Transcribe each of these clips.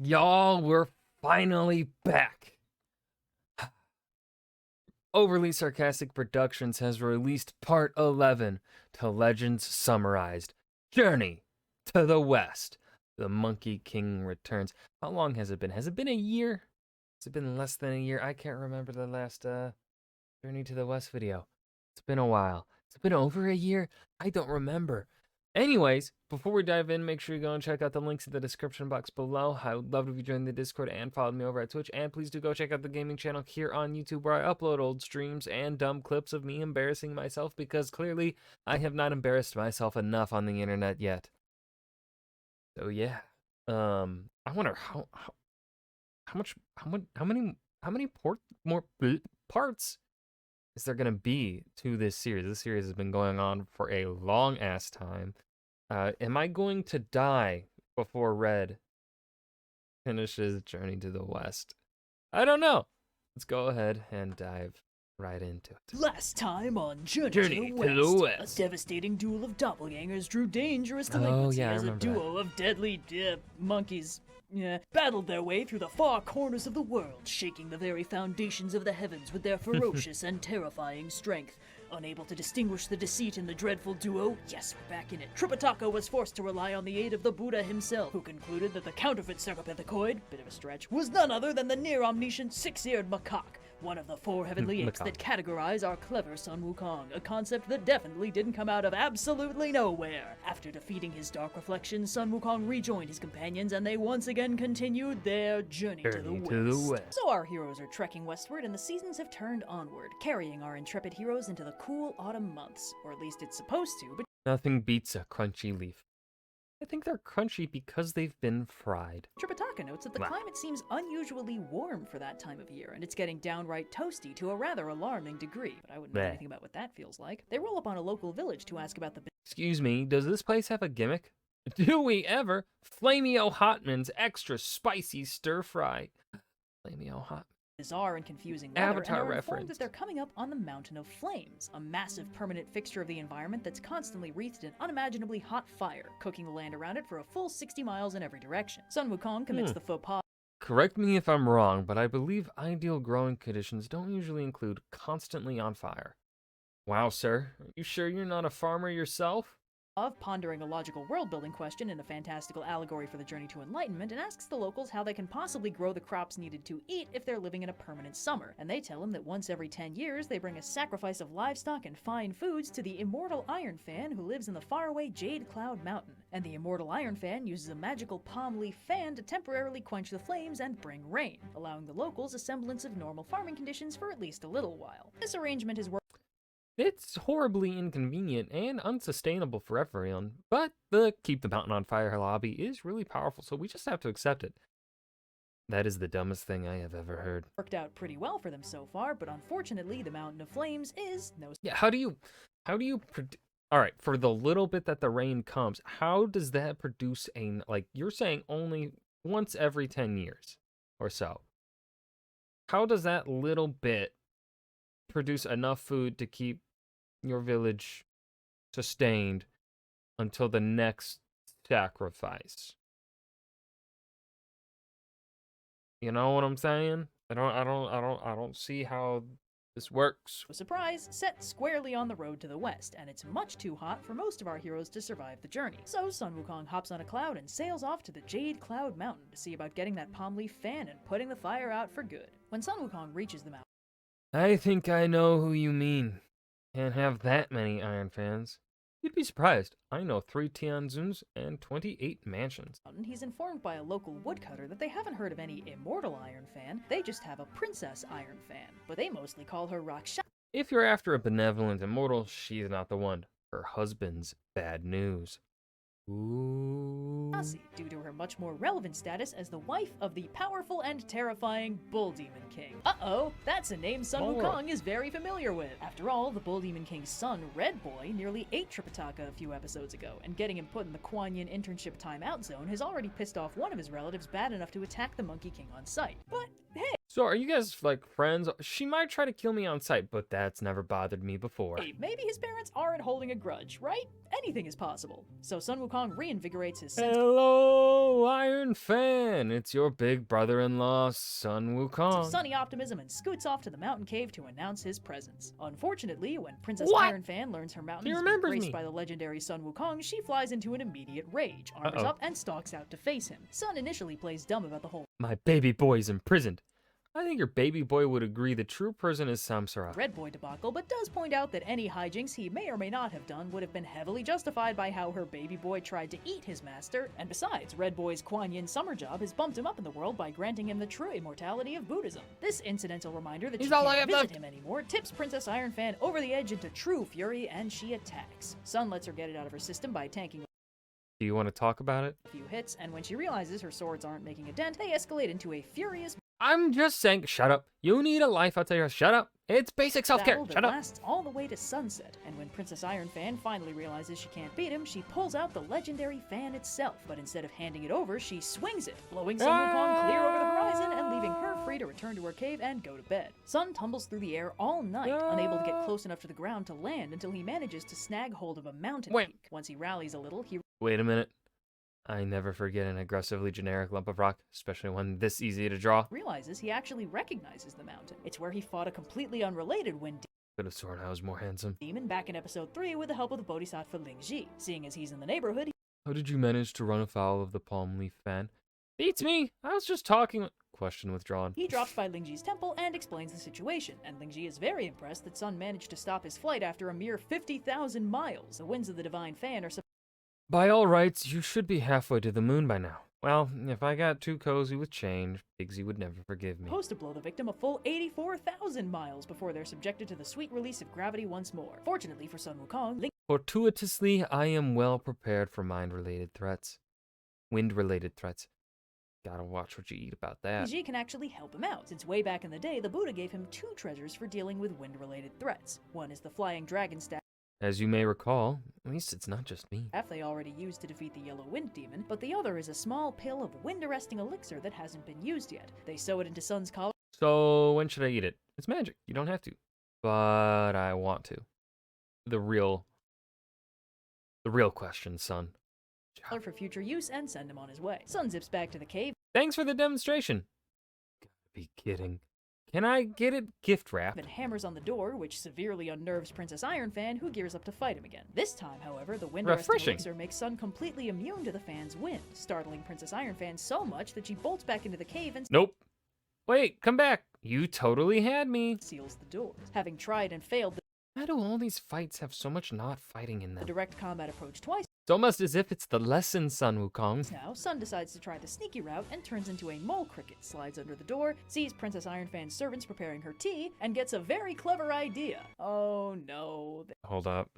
Y'all, we're finally back. Overly Sarcastic Productions has released Part 11 to Legends Summarized. Journey to the West. The Monkey King returns. How long has it been? Has it been a year? Has it been less than a year? I can't remember the last Journey to the West video. It's been a while. It's been over a year? I don't remember. Anyways, before we dive in, make sure you go and check out the links in the description box below. I would love if you join the Discord and follow me over at Twitch. And please do go check out the gaming channel here on YouTube, where I upload old streams and dumb clips of me embarrassing myself, because clearly I have not embarrassed myself enough on the internet yet. So yeah, I wonder how many more parts is there gonna be to this series? This series has been going on for a long ass time. Am I going to die before Red finishes Journey to the West? I don't know. Let's go ahead and dive right into it. Last time on Journey to the West, a devastating duel of doppelgangers drew dangerous delinquency as a duo of deadly monkeys battled their way through the far corners of the world, shaking the very foundations of the heavens with their ferocious and terrifying strength. Unable to distinguish the deceit in the dreadful duo, yes, we're back in it, Tripitaka was forced to rely on the aid of the Buddha himself, who concluded that the counterfeit Sarcopithecoi, bit of a stretch, was none other than the near-omniscient six-eared macaque, one of the four heavenly apes that categorize our clever Sun Wukong, a concept that definitely didn't come out of absolutely nowhere. After defeating his dark reflection, Sun Wukong rejoined his companions, and they once again continued their journey to the west. So our heroes are trekking westward, and the seasons have turned onward, carrying our intrepid heroes into the cool autumn months, or at least it's supposed to, but nothing beats a crunchy leaf. I think they're crunchy because they've been fried. Tripitaka notes that the climate seems unusually warm for that time of year, and it's getting downright toasty to a rather alarming degree. But I wouldn't know anything about what that feels like. They roll up on a local village to ask about the... Excuse me, does this place have a gimmick? Do we ever? Flamio Hotman's extra spicy stir fry. Flamio Hotman. Bizarre and confusing weather, Avatar and they're reference. informed that they're coming up on the Mountain of Flames, a massive permanent fixture of the environment that's constantly wreathed in unimaginably hot fire, cooking the land around it for a full 60 miles in every direction. Sun Wukong commits the faux pas. Correct me if I'm wrong, but I believe ideal growing conditions don't usually include constantly on fire. Wow, sir. Are you sure you're not a farmer yourself? Of pondering a logical world-building question in a fantastical allegory for the journey to enlightenment, and asks the locals how they can possibly grow the crops needed to eat if they're living in a permanent summer. And they tell him that once every 10 years, they bring a sacrifice of livestock and fine foods to the immortal Iron Fan who lives in the faraway Jade Cloud Mountain. And the immortal Iron Fan uses a magical palm leaf fan to temporarily quench the flames and bring rain, allowing the locals a semblance of normal farming conditions for at least a little while. This arrangement is It's horribly inconvenient and unsustainable for everyone, but the Keep the Mountain on Fire lobby is really powerful, so we just have to accept it. That is the dumbest thing I have ever heard. Worked out pretty well for them so far, but unfortunately the Mountain of Flames is no... Yeah, how do you alright, for the little bit that the rain comes, how does that produce a, like, you're saying only once every 10 years or so. How does that little bit produce enough food to keep your village sustained until the next sacrifice? You know what I'm saying? I don't see how this works. Surprise, set squarely on the road to the west, and it's much too hot for most of our heroes to survive the journey. So Sun Wukong hops on a cloud and sails off to the Jade Cloud Mountain to see about getting that palm leaf fan and putting the fire out for good. When Sun Wukong reaches the mountain, I think I know who you mean. Can't have that many Iron Fans. You'd be surprised. I know 3 Tianzuns and 28 mansions. He's informed by a local woodcutter that they haven't heard of any immortal Iron Fan, they just have a Princess Iron Fan, but they mostly call her Raksha. If you're after a benevolent immortal, she's not the one. Her husband's bad news. Ooh. Due to her much more relevant status as the wife of the powerful and terrifying Bull Demon King. Uh-oh, that's a name Sun Wukong is very familiar with. After all, the Bull Demon King's son, Red Boy, nearly ate Tripitaka a few episodes ago, and getting him put in the Kuan Yin internship timeout zone has already pissed off one of his relatives bad enough to attack the Monkey King on sight. But hey, So are you guys like friends? She might try to kill me on sight, but that's never bothered me before. Hey, maybe his parents aren't holding a grudge, right? Anything is possible. So Sun Wukong reinvigorates his sense. Hello, Iron Fan. It's your big brother-in-law, Sun Wukong. Of sunny optimism and scoots off to the mountain cave to announce his presence. Unfortunately, when Princess Iron Fan learns her mountain is being graced by the legendary Sun Wukong, she flies into an immediate rage, armors up, and stalks out to face him. Sun initially plays dumb about the whole My baby boy's imprisoned. I think your baby boy would agree the true prison is Samsara. Red Boy debacle, but does point out that any hijinks he may or may not have done would have been heavily justified by how her baby boy tried to eat his master, and besides, Red Boy's Kuan Yin summer job has bumped him up in the world by granting him the true immortality of Buddhism. This incidental reminder that she can't visit him anymore tips Princess Iron Fan over the edge into true fury, and she attacks. Sun lets her get it out of her system by tanking Do you want to talk about it? a few hits, and when she realizes her swords aren't making a dent, they escalate into a furious I'm just saying, shut up. You need a life, I'll tell you. Shut up. It's basic self-care. battle that Shut up. lasts all the way to sunset, and when Princess Iron Fan finally realizes she can't beat him, she pulls out the legendary fan itself, but instead of handing it over, she swings it, blowing Sun Wukong clear over the horizon and leaving her free to return to her cave and go to bed. Sun tumbles through the air all night, unable to get close enough to the ground to land until he manages to snag hold of a mountain peak. Once he rallies a little, he Wait a minute. I never forget an aggressively generic lump of rock, especially one this easy to draw. realizes he actually recognizes the mountain. It's where he fought a completely unrelated wind Could have sworn I was more handsome. demon back in episode 3 with the help of the Bodhisattva Ling Ji. Seeing as he's in the neighborhood, How did you manage to run afoul of the palm leaf fan? Beats me. I was just talking. Question withdrawn. he drops by Ling Ji's temple and explains the situation, and Ling Ji is very impressed that Sun managed to stop his flight after a mere 50,000 miles. The winds of the divine fan are By all rights, you should be halfway to the moon by now. Well, if I got too cozy with change, Biggsy would never forgive me. supposed to blow the victim a full 84,000 miles before they're subjected to the sweet release of gravity once more. Fortunately for Sun Wukong, Ling Fortuitously, I am well prepared for mind-related threats. Wind-related threats. Gotta watch what you eat about that. Ji can actually help him out, since way back in the day, the Buddha gave him 2 treasures for dealing with wind-related threats. One is the flying dragon staff As you may recall, at least it's not just me. they already used to defeat the yellow wind demon, but the other is a small pill of wind-arresting elixir that hasn't been used yet. They sew it into Sun's collar So, when should I eat it? It's magic. You don't have to. But I want to. The real question, son. for future use and send him on his way. Sun zips back to the cave Thanks for the demonstration. Gotta be kidding. Can I get it gift wrapped? and hammers on the door, which severely unnerves Princess Iron Fan, who gears up to fight him again. This time, however, the wind-arresting Refreshing. elixir makes Sun completely immune to the fan's wind, startling Princess Iron Fan so much that she bolts back into the cave and Nope. Wait, come back. You totally had me. seals the doors. Having tried and failed Why do all these fights have so much not fighting in the them? direct combat approach twice It's almost as if it's the lesson, Sun Wukong. now, Sun decides to try the sneaky route and turns into a mole cricket, slides under the door, sees Princess Iron Fan's servants preparing her tea, and gets a very clever idea. Oh no. Hold up.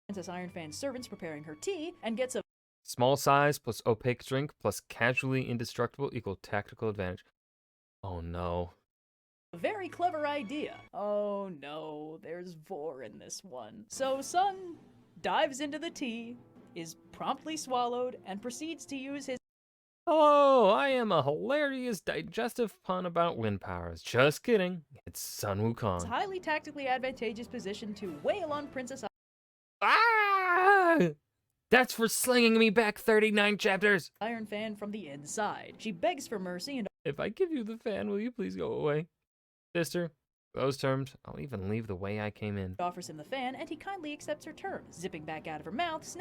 Princess Iron Fan's servants preparing her tea, and gets a Small size plus opaque drink plus casually indestructible equal tactical advantage. Oh no. very clever idea. Oh no, there's vor in this one. So Sun dives into the tea, is promptly swallowed, and proceeds to use his Hello, I am a hilarious digestive pun about wind powers. Just kidding. It's Sun Wukong. highly tactically advantageous position to wail on Princess Ah! That's for slinging me back 39 chapters. Iron Fan from the inside. She begs for mercy and If I give you the fan, will you please go away? Sister, those terms, I'll even leave the way I came in. offers him the fan, and he kindly accepts her terms, zipping back out of her mouth,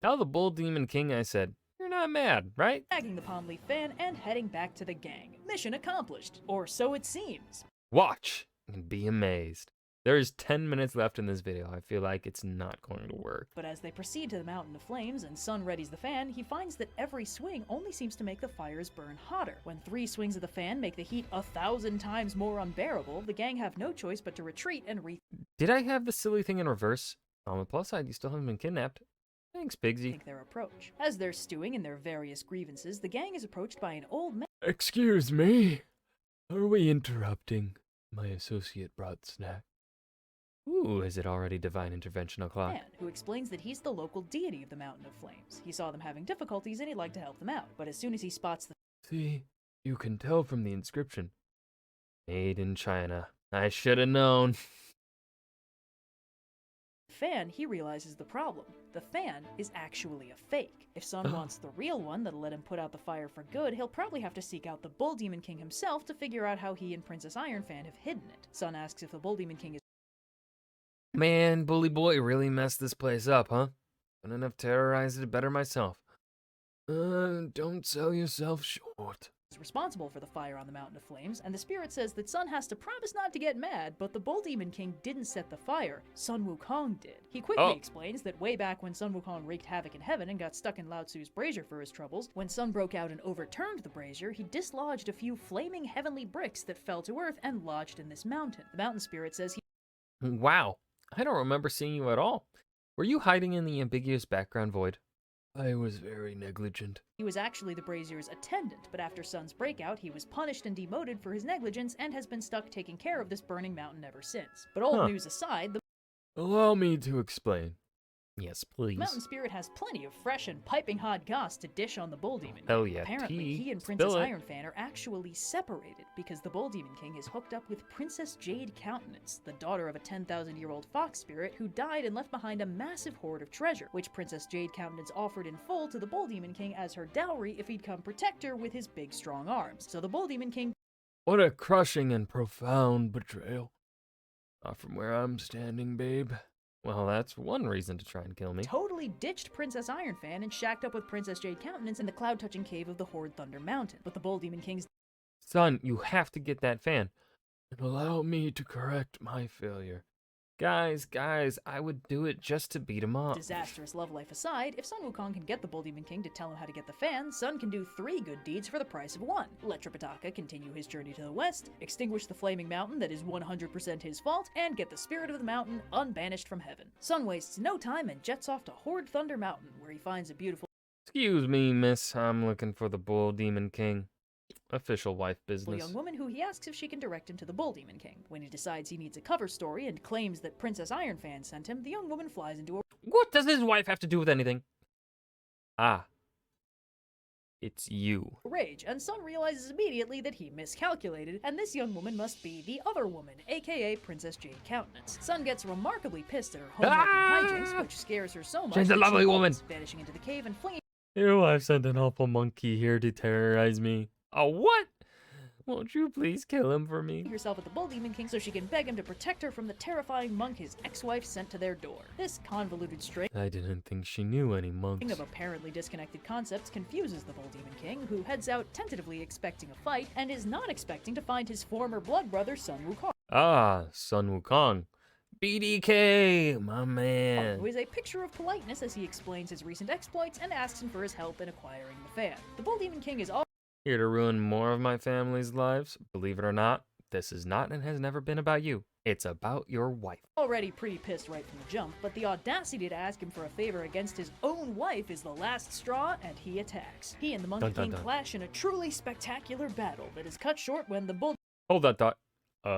Tell the Bull Demon King I said, you're not mad, right? snagging the palm leaf fan, and heading back to the gang. Mission accomplished. Or so it seems. Watch and be amazed. There is 10 minutes left in this video. I feel like it's not going to work. But as they proceed to the mountain of flames and Sun readies the fan, he finds that every swing only seems to make the fires burn hotter. When 3 swings of the fan make the heat 1,000 times more unbearable, the gang have no choice but to retreat and Did I have the silly thing in reverse? On the plus side, you still haven't been kidnapped. Thanks, Bigsy. rethink their approach. As they're stewing in their various grievances, the gang is approached by an old man Excuse me. Are we interrupting? My associate brought snack. Ooh, is it already divine intervention o'clock? who explains that he's the local deity of the Mountain of Flames. He saw them having difficulties and he'd like to help them out, but as soon as he spots the See, you can tell from the inscription. Made in China. I should have known. Fan, he realizes the problem. The fan is actually a fake. If Sun wants the real one that'll let him put out the fire for good, he'll probably have to seek out the Bull Demon King himself to figure out how he and Princess Ironfan have hidden it. Sun asks if the Bull Demon King is... Man, Bully Boy really messed this place up, huh? Couldn't have terrorized it better myself. Don't sell yourself short. responsible for the fire on the Mountain of Flames, and the spirit says that Sun has to promise not to get mad, but the Bull Demon King didn't set the fire, Sun Wukong did. He quickly explains that way back when Sun Wukong wreaked havoc in heaven and got stuck in Lao Tzu's brazier for his troubles, when Sun broke out and overturned the brazier, he dislodged a few flaming heavenly bricks that fell to earth and lodged in this mountain. The mountain spirit says he... Wow, I don't remember seeing you at all. Were you hiding in the ambiguous background void? I was very negligent. He was actually the brazier's attendant, but after Sun's breakout, he was punished and demoted for his negligence and has been stuck taking care of this burning mountain ever since. But old news aside, the... Allow me to explain. Yes, please. Mountain Spirit has plenty of fresh and piping hot goss to dish on the Bull Demon. Hell yeah, Apparently, he and Princess Ironfan are actually separated because the Bull Demon King is hooked up with Princess Jade Countenance, the daughter of a 10,000-year-old fox spirit who died and left behind a massive hoard of treasure, which Princess Jade Countenance offered in full to the Bull Demon King as her dowry if he'd come protect her with his big strong arms. So the Bull Demon King... What a crushing and profound betrayal. Not from where I'm standing, babe. Well, that's one reason to try and kill me. Totally ditched Princess Ironfan and shacked up with Princess Jade Countenance in the cloud-touching cave of the Horde Thunder Mountain. But the Bull Demon King's... Son, you have to get that fan. And allow me to correct my failure. Guys, I would do it just to beat him up. Disastrous love life aside, if Sun Wukong can get the Bull Demon King to tell him how to get the fan, Sun can do 3 good deeds for the price of 1. Let Tripitaka continue his journey to the west, extinguish the flaming mountain that is 100% his fault, and get the spirit of the mountain unbanished from heaven. Sun wastes no time and jets off to Horde Thunder Mountain, where he finds a beautiful... Excuse me, miss. I'm looking for the Bull Demon King. Official wife A business. young woman who he asks if she can direct him to the Bull Demon King. When he decides he needs a cover story and claims that Princess Ironfan sent him, the young woman flies into a... What does his wife have to do with anything? Ah. It's you. rage, and Sun realizes immediately that he miscalculated, and this young woman must be the other woman, aka Princess Jade Countenance. Sun gets remarkably pissed at her homewrecking hijinks, which scares her so much She's a lovely woman. Vanishing into the cave and flinging... Your wife sent an awful monkey here to terrorize me. Oh, what? Won't you please kill him for me? Herself at the Bull Demon King so she can beg him to protect her from the terrifying monk his ex-wife sent to their door. This convoluted string I didn't think she knew any monks. of apparently disconnected concepts confuses the Bull Demon King, who heads out tentatively expecting a fight and is not expecting to find his former blood brother Sun Wukong. Ah, Sun Wukong. BDK, my man. Who is a picture of politeness as he explains his recent exploits and asks him for his help in acquiring the fan. The Bull Demon King is Here to ruin more of my family's lives? Believe it or not, this is not and has never been about you. It's about your wife. already pretty pissed right from the jump, but the audacity to ask him for a favor against his own wife is the last straw, and he attacks. He and the Monkey King clash in a truly spectacular battle that is cut short when the Bull Hold that thought.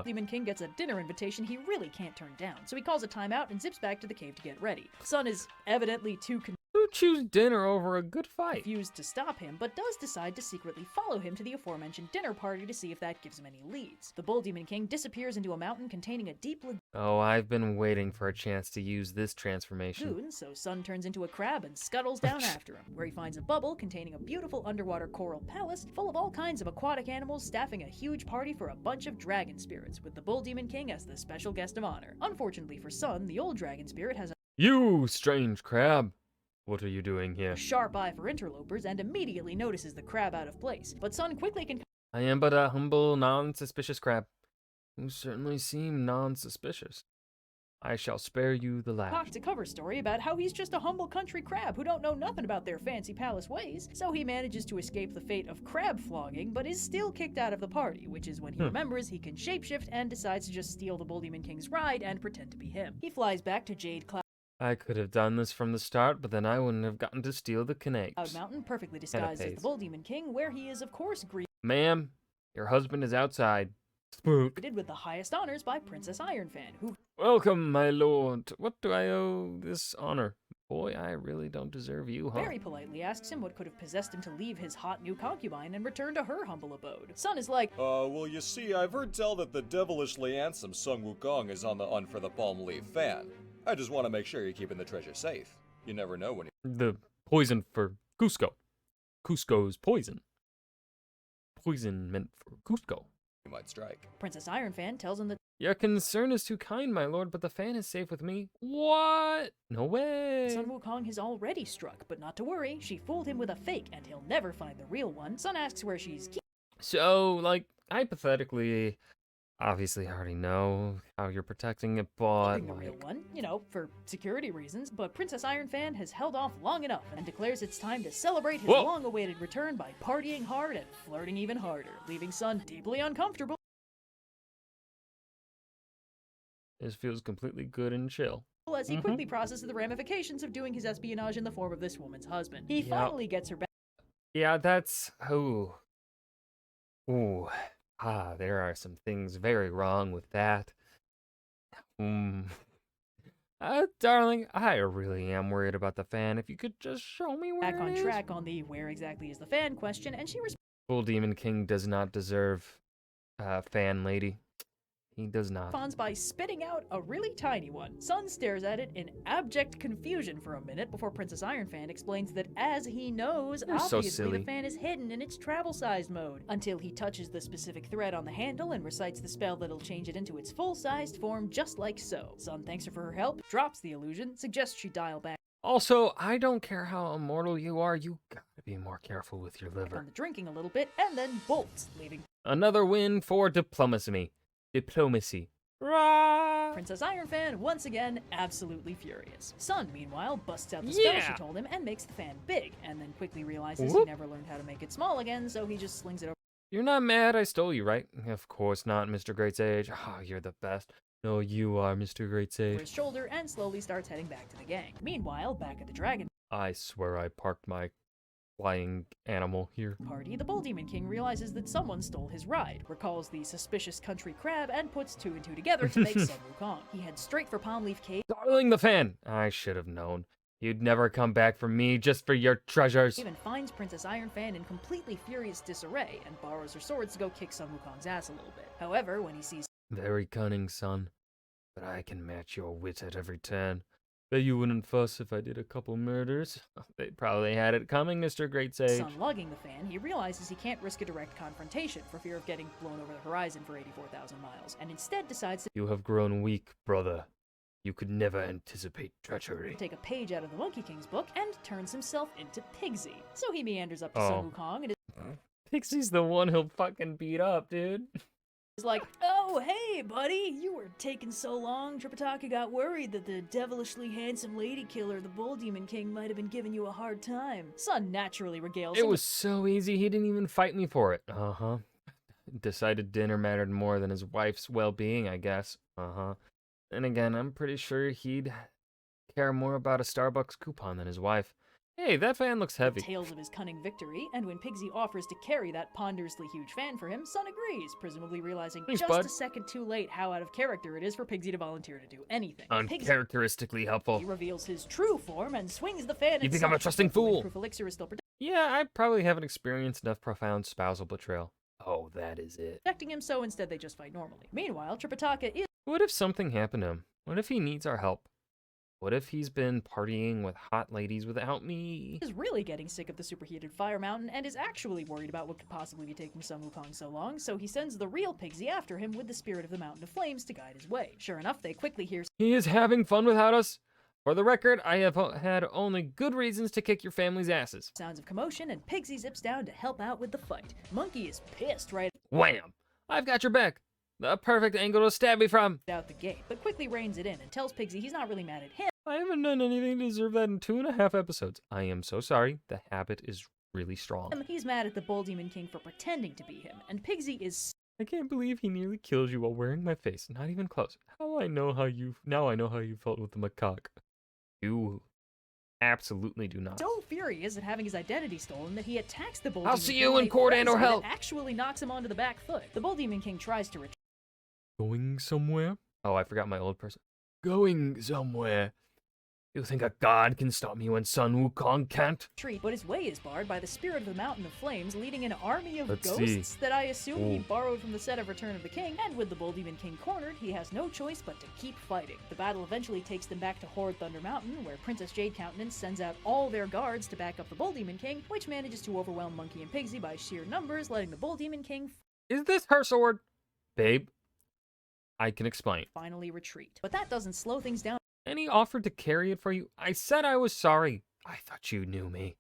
Demon King gets a dinner invitation he really can't turn down, so he calls a timeout and zips back to the cave to get ready. Sun is evidently too Who choose dinner over a good fight? confused to stop him, but does decide to secretly follow him to the aforementioned dinner party to see if that gives him any leads. The Bull Demon King disappears into a mountain containing a deep Oh, I've been waiting for a chance to use this transformation. lagoon, so Sun turns into a crab and scuttles down after him, where he finds a bubble containing a beautiful underwater coral palace full of all kinds of aquatic animals staffing a huge party for a bunch of dragon spirits, with the Bull Demon King as the special guest of honor. Unfortunately for Sun, the old dragon spirit has You strange crab. What are you doing here? a sharp eye for interlopers and immediately notices the crab out of place, but Sun quickly I am but a humble, non-suspicious crab. You certainly seem non-suspicious. I shall spare you the laugh. concocts a cover story about how he's just a humble country crab who don't know nothing about their fancy palace ways, so he manages to escape the fate of crab flogging, but is still kicked out of the party, which is when he remembers he can shapeshift and decides to just steal the Bull Demon King's ride and pretend to be him. He flies back to Jade Cloud I could have done this from the start, but then I wouldn't have gotten to steal the canapes. Mountain, perfectly disguised as the Bull Demon King, where he is of course greeted Ma'am, your husband is outside. Spook. with the highest honors by Princess Ironfan, who Welcome, my lord. What do I owe this honor? Boy, I really don't deserve you, huh? Very politely asks him what could have possessed him to leave his hot new concubine and return to her humble abode. Sun is like, well, you see, I've heard tell that the devilishly handsome Sun Wukong is on the hunt for the palm leaf fan. I just want to make sure you're keeping the treasure safe. You never know when The poison for Cusco. Cusco's poison. Poison meant for Cusco. you might strike. Princess Ironfan tells him that Your concern is too kind, my lord, but the fan is safe with me. What? No way. Sun Wukong has already struck, but not to worry, she fooled him with a fake and he'll never find the real one. Sun asks where she's So, like, hypothetically, obviously I already know how you're protecting it, but keeping the real one, you know, for security reasons, but Princess Ironfan has held off long enough and declares it's time to celebrate his Whoa. long-awaited return by partying hard and flirting even harder, leaving Sun deeply uncomfortable. this feels completely good and chill. As he quickly processes the ramifications of doing his espionage in the form of this woman's husband. He finally gets her back. Yeah, that's... Ooh. Ooh. There are some things very wrong with that. Darling, I really am worried about the fan. If you could just show me where Back on it is. track on the where exactly is the fan question, and she Bull Demon King does not deserve fan lady. He does not. responds by spitting out a really tiny one. Sun stares at it in abject confusion for a minute before Princess Ironfan explains that as he knows, You're so obviously silly. the fan is hidden in its travel-sized mode, until he touches the specific thread on the handle and recites the spell that'll change it into its full-sized form just like so. Sun thanks her for her help, drops the illusion, suggests she dial back Also, I don't care how immortal you are, you gotta be more careful with your on liver. the drinking a little bit, and then bolts, leaving Another win for diplomacy. Rah! Princess Ironfan, once again, absolutely furious. Sun, meanwhile, busts out the spell she Yeah. told him and makes the fan big, and then quickly realizes he Whoop. never learned how to make it small again, so he just slings it over You're not mad I stole you, right? Of course not, Mr. Great Sage. You're the best. No, you are, Mr. Great Sage. his shoulder and slowly starts heading back to the gang. Meanwhile, back at the dragon I swear I parked my flying animal here. party, the Bull Demon King realizes that someone stole his ride, recalls the suspicious country crab, and puts two and two together to make Sun Wukong. He heads straight for Palm Leaf Cave Darling the fan! I should have known. You'd never come back for me just for your treasures. and finds Princess Ironfan in completely furious disarray and borrows her swords to go kick Sun Wukong's ass a little bit. However, when he sees Very cunning, son. But I can match your wit at every turn. Bet you wouldn't fuss if I did a couple murders. They probably had it coming, Mr. Great Sage. Sun lugging the fan, he realizes he can't risk a direct confrontation for fear of getting blown over the horizon for 84,000 miles, and instead decides to You have grown weak, brother. You could never anticipate treachery. take a page out of the Monkey King's book and turns himself into Pigsy. So he meanders up to Oh. Sun Wukong and Pixie's the one he'll fucking beat up, dude. is like, "Oh, hey, buddy, you were taking so long. Tripitaka got worried that the devilishly handsome lady killer, the Bull Demon King, might have been giving you a hard time." Sun naturally regales It him was so easy, he didn't even fight me for it. Uh-huh. Decided dinner mattered more than his wife's well-being, I guess. Uh-huh. And again, I'm pretty sure he'd care more about a Starbucks coupon than his wife. Hey, that fan looks with heavy. tales of his cunning victory, and when Pigsy offers to carry that ponderously huge fan for him, Sun agrees, presumably realizing Thanks, just bud. a second too late how out of character it is for Pigsy to volunteer to do anything. Pigsy Uncharacteristically helpful. reveals his true form and swings the fan. You at think I'm Sun. a trusting The fool? Proof elixir is still Yeah, I probably haven't experienced enough profound spousal betrayal. Oh, that is it. protecting him, so instead they just fight normally. Meanwhile, Tripitaka What if something happened to him? What if he needs our help? What if he's been partying with hot ladies without me? is really getting sick of the superheated fire mountain and is actually worried about what could possibly be taking Sun Wukong so long, so he sends the real Pigsy after him with the spirit of the Mountain of Flames to guide his way. Sure enough, they quickly hear He is having fun without us. For the record, I have had only good reasons to kick your family's asses. sounds of commotion, and Pigsy zips down to help out with the fight. Monkey is pissed right Wham! I've got your back. The perfect angle to stab me from. out the gate, but quickly reins it in and tells Pigsy he's not really mad at him, I haven't done anything to deserve that in 2.5 episodes. I am so sorry. The habit is really strong. he's mad at the Bull Demon King for pretending to be him, and Pigsy is I can't believe he nearly killed you while wearing my face. Not even close. Now I know how you felt with the macaque. You absolutely do not. so furious at having his identity stolen that he attacks the Bull I'll Demon see King you with in a court and or frenzy hell. that actually knocks him onto the back foot. The Bull Demon King tries to retreat. Going somewhere? Oh, I forgot my old person. Going somewhere. You think a god can stop me when Sun Wukong can't? But his way is barred by the spirit of the Mountain of Flames, leading an army of Let's ghosts see. that I assume he borrowed from the set of Return of the King, and with the Bull Demon King cornered, he has no choice but to keep fighting. The battle eventually takes them back to Horde Thunder Mountain, where Princess Jade Countenance sends out all their guards to back up the Bull Demon King, which manages to overwhelm Monkey and Pigsy by sheer numbers, letting the Bull Demon King Is this her sword? Babe, I can explain. finally retreat. But that doesn't slow things down. And he offered to carry it for you. I said I was sorry. I thought you knew me.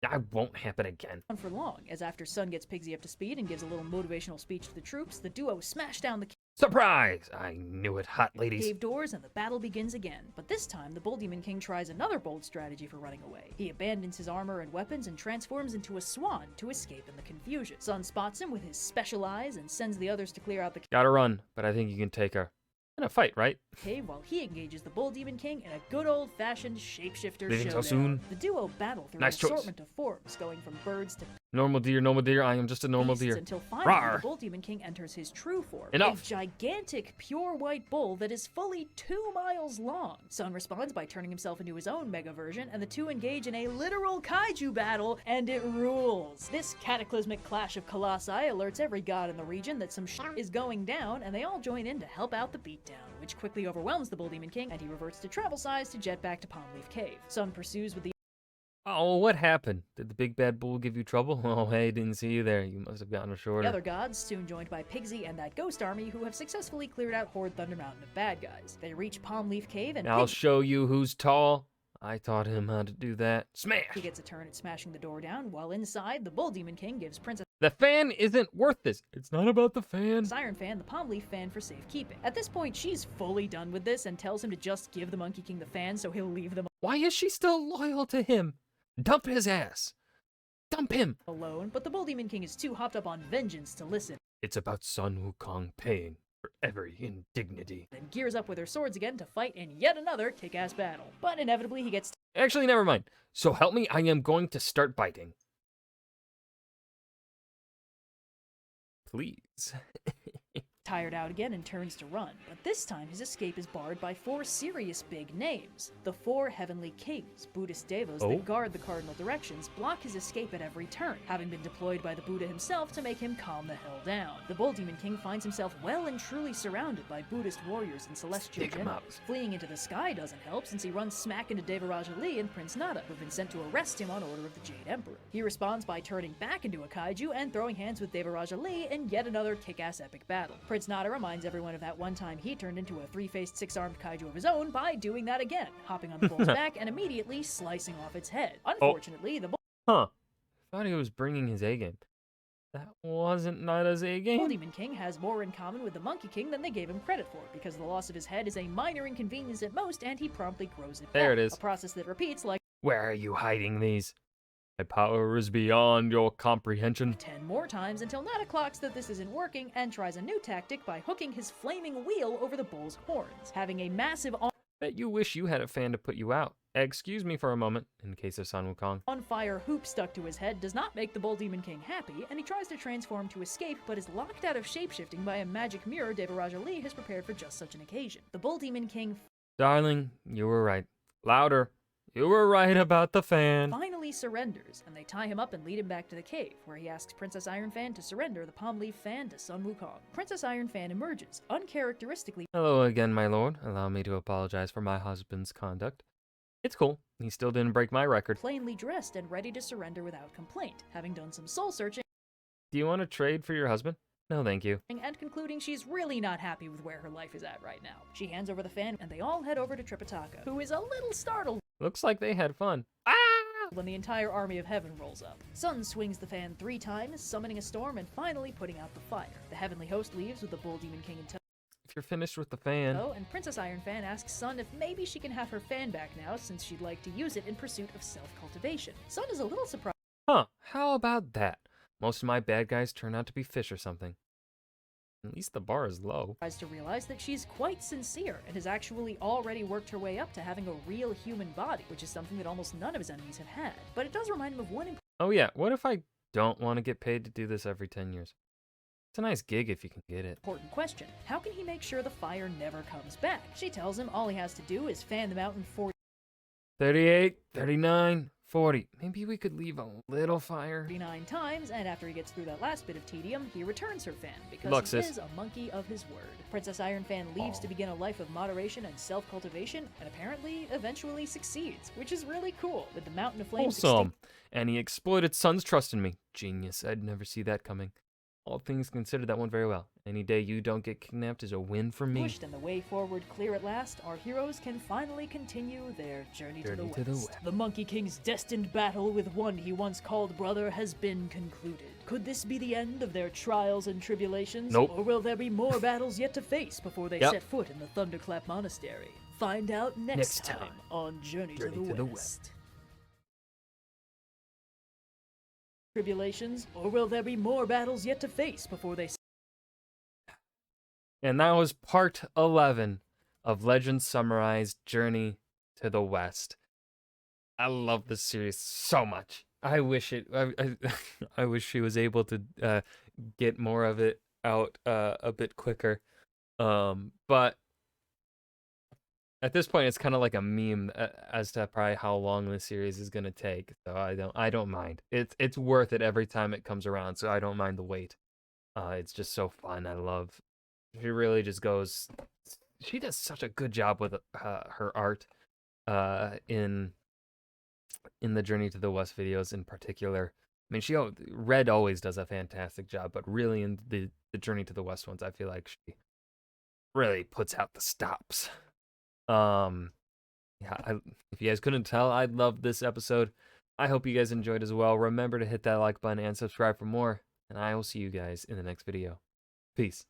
That won't happen again. For long, as after Sun gets Pigsy up to speed and gives a little motivational speech to the troops, the duo smash down the Surprise! I knew it, hot ladies. cave doors and the battle begins again. But this time, the Bull Demon King tries another bold strategy for running away. He abandons his armor and weapons and transforms into a swan to escape in the confusion. Sun spots him with his special eyes and sends the others to clear out the Gotta run, but I think you can take her. In a fight, right? cave while he engages the Bull Demon King in a good old-fashioned shapeshifter Leaving showdown. so soon? The duo battle through Nice an choice. assortment of forms, going from birds to Normal deer, I am just a normal beasts deer. until finally Rawr. the Bull Demon King enters his true form. Enough. A gigantic, pure white bull that is fully 2 miles long. Sun responds by turning himself into his own mega version, and the two engage in a literal kaiju battle, and it rules. This cataclysmic clash of colossi alerts every god in the region that some shit is going down, and they all join in to help out the beatdown, which quickly overwhelms the Bull Demon King, and he reverts to travel size to jet back to Palmleaf Cave. Sun pursues with the Oh, what happened? Did the big bad bull give you trouble? Oh, hey, didn't see you there. You must have gotten shorter. other gods, soon joined by Pigsy and that ghost army who have successfully cleared out Horde Thunder Mountain of bad guys. They reach Palmleaf Cave and I'll Pigsy show you who's tall. I taught him how to do that. Smash! gets a turn at smashing the door down, while inside, the Bull Demon King gives Princess The fan isn't worth this. It's not about the fan. Iron Fan the Palmleaf fan for safekeeping. At this point, she's fully done with this and tells him to just give the Monkey King the fan so he'll leave them Why is she still loyal to him? Dump his ass. Dump him. alone, but the Bull Demon King is too hopped up on vengeance to listen, It's about Sun Wukong paying for every indignity. and gears up with her swords again to fight in yet another kick-ass battle. But inevitably, he gets Actually, never mind. So help me, I am going to start biting. Please. tired out again and turns to run, but this time his escape is barred by 4 serious big names. The 4 heavenly kings, Buddhist devas that guard the cardinal directions, block his escape at every turn, having been deployed by the Buddha himself to make him calm the hell down. The Bull Demon King finds himself well and truly surrounded by Buddhist warriors and celestial Stick 'em up. generals. Fleeing into the sky doesn't help since he runs smack into Devaraja Lee and Prince Nada, who've been sent to arrest him on order of the Jade Emperor. He responds by turning back into a kaiju and throwing hands with Devaraja Lee in yet another kick-ass epic battle. Prince Nada reminds everyone of that one time he turned into a 3-faced, 6-armed kaiju of his own by doing that again, hopping on the bull's back and immediately slicing off its head. Unfortunately, the Huh. Thought he was bringing his A game. That wasn't Nada's A Bull game. Demon King has more in common with the Monkey King than they gave him credit for, because the loss of his head is a minor inconvenience at most, and he promptly grows it There back. it is. A process that repeats like Where are you hiding these? My power is beyond your comprehension. 10 more times until Nada clocks that this isn't working and tries a new tactic by hooking his flaming wheel over the bull's horns, having a massive Bet you wish you had a fan to put you out. Excuse me for a moment, in case of Sun Wukong. on-fire hoop stuck to his head does not make the Bull Demon King happy, and he tries to transform to escape, but is locked out of shapeshifting by a magic mirror Devaraja Lee has prepared for just such an occasion. The Bull Demon King Darling, you were right. Louder. You were right about the fan. finally surrenders, and they tie him up and lead him back to the cave, where he asks Princess Iron Fan to surrender the Palm Leaf fan to Sun Wukong. Princess Iron Fan emerges, uncharacteristically Hello again, my lord. Allow me to apologize for my husband's conduct. It's cool. He still didn't break my record. plainly dressed and ready to surrender without complaint, having done some soul-searching Do you want to trade for your husband? No, thank you. and concluding she's really not happy with where her life is at right now. She hands over the fan, and they all head over to Tripitaka, who is a little startled Looks like they had fun. when the entire army of heaven rolls up. Sun swings the fan 3 times, summoning a storm and finally putting out the fire. The heavenly host leaves with the Bull Demon King in tow, If you're finished with the fan. and Princess Iron Fan asks Sun if maybe she can have her fan back now since she'd like to use it in pursuit of self-cultivation. Sun is a little surprised Huh, how about that? Most of my bad guys turn out to be fish or something. At least the bar is low. to realize that she's quite sincere and has actually already worked her way up to having a real human body, which is something that almost none of his enemies have had. But it does remind him of one Oh yeah, what if I don't want to get paid to do this every 10 years? It's a nice gig if you can get it. important question. How can he make sure the fire never comes back? She tells him all he has to do is fan the mountain for 38, 39, 40. Maybe we could leave a little fire. 39 times, and after he gets through that last bit of tedium, he returns her fan, because Look, he sis. is a monkey of his word. Princess Iron Fan leaves to begin a life of moderation and self-cultivation, and apparently, eventually succeeds, which is really cool, with the mountain of flames Wholesome. And he exploited Sun's trust in me. Genius. I'd never see that coming. All things considered, that went very well. Any day you don't get kidnapped is a win for me. Pushed and the way forward clear at last, our heroes can finally continue their journey to the west. The Monkey King's destined battle with one he once called brother has been concluded. Could this be the end of their trials and tribulations? Nope. Or will there be more battles yet to face before they set foot in the Thunderclap Monastery? Find out next time on Journey to the West. Tribulations, or will there be more battles yet to face before they... And that was part 11 of Legends Summarized Journey to the West. I love this series so much. I wish I wish she was able to get more of it out a bit quicker. But at this point, it's kind of like a meme as to probably how long this series is gonna take. So I don't mind. It's worth it every time it comes around. So I don't mind the wait. It's just so fun. I love. She really just goes. She does such a good job with her art in the Journey to the West videos in particular. I mean, Red always does a fantastic job, but really in the Journey to the West ones, I feel like she really puts out the stops. If you guys couldn't tell, I loved this episode. I hope you guys enjoyed as well. Remember to hit that like button and subscribe for more, and I will see you guys in the next video. Peace.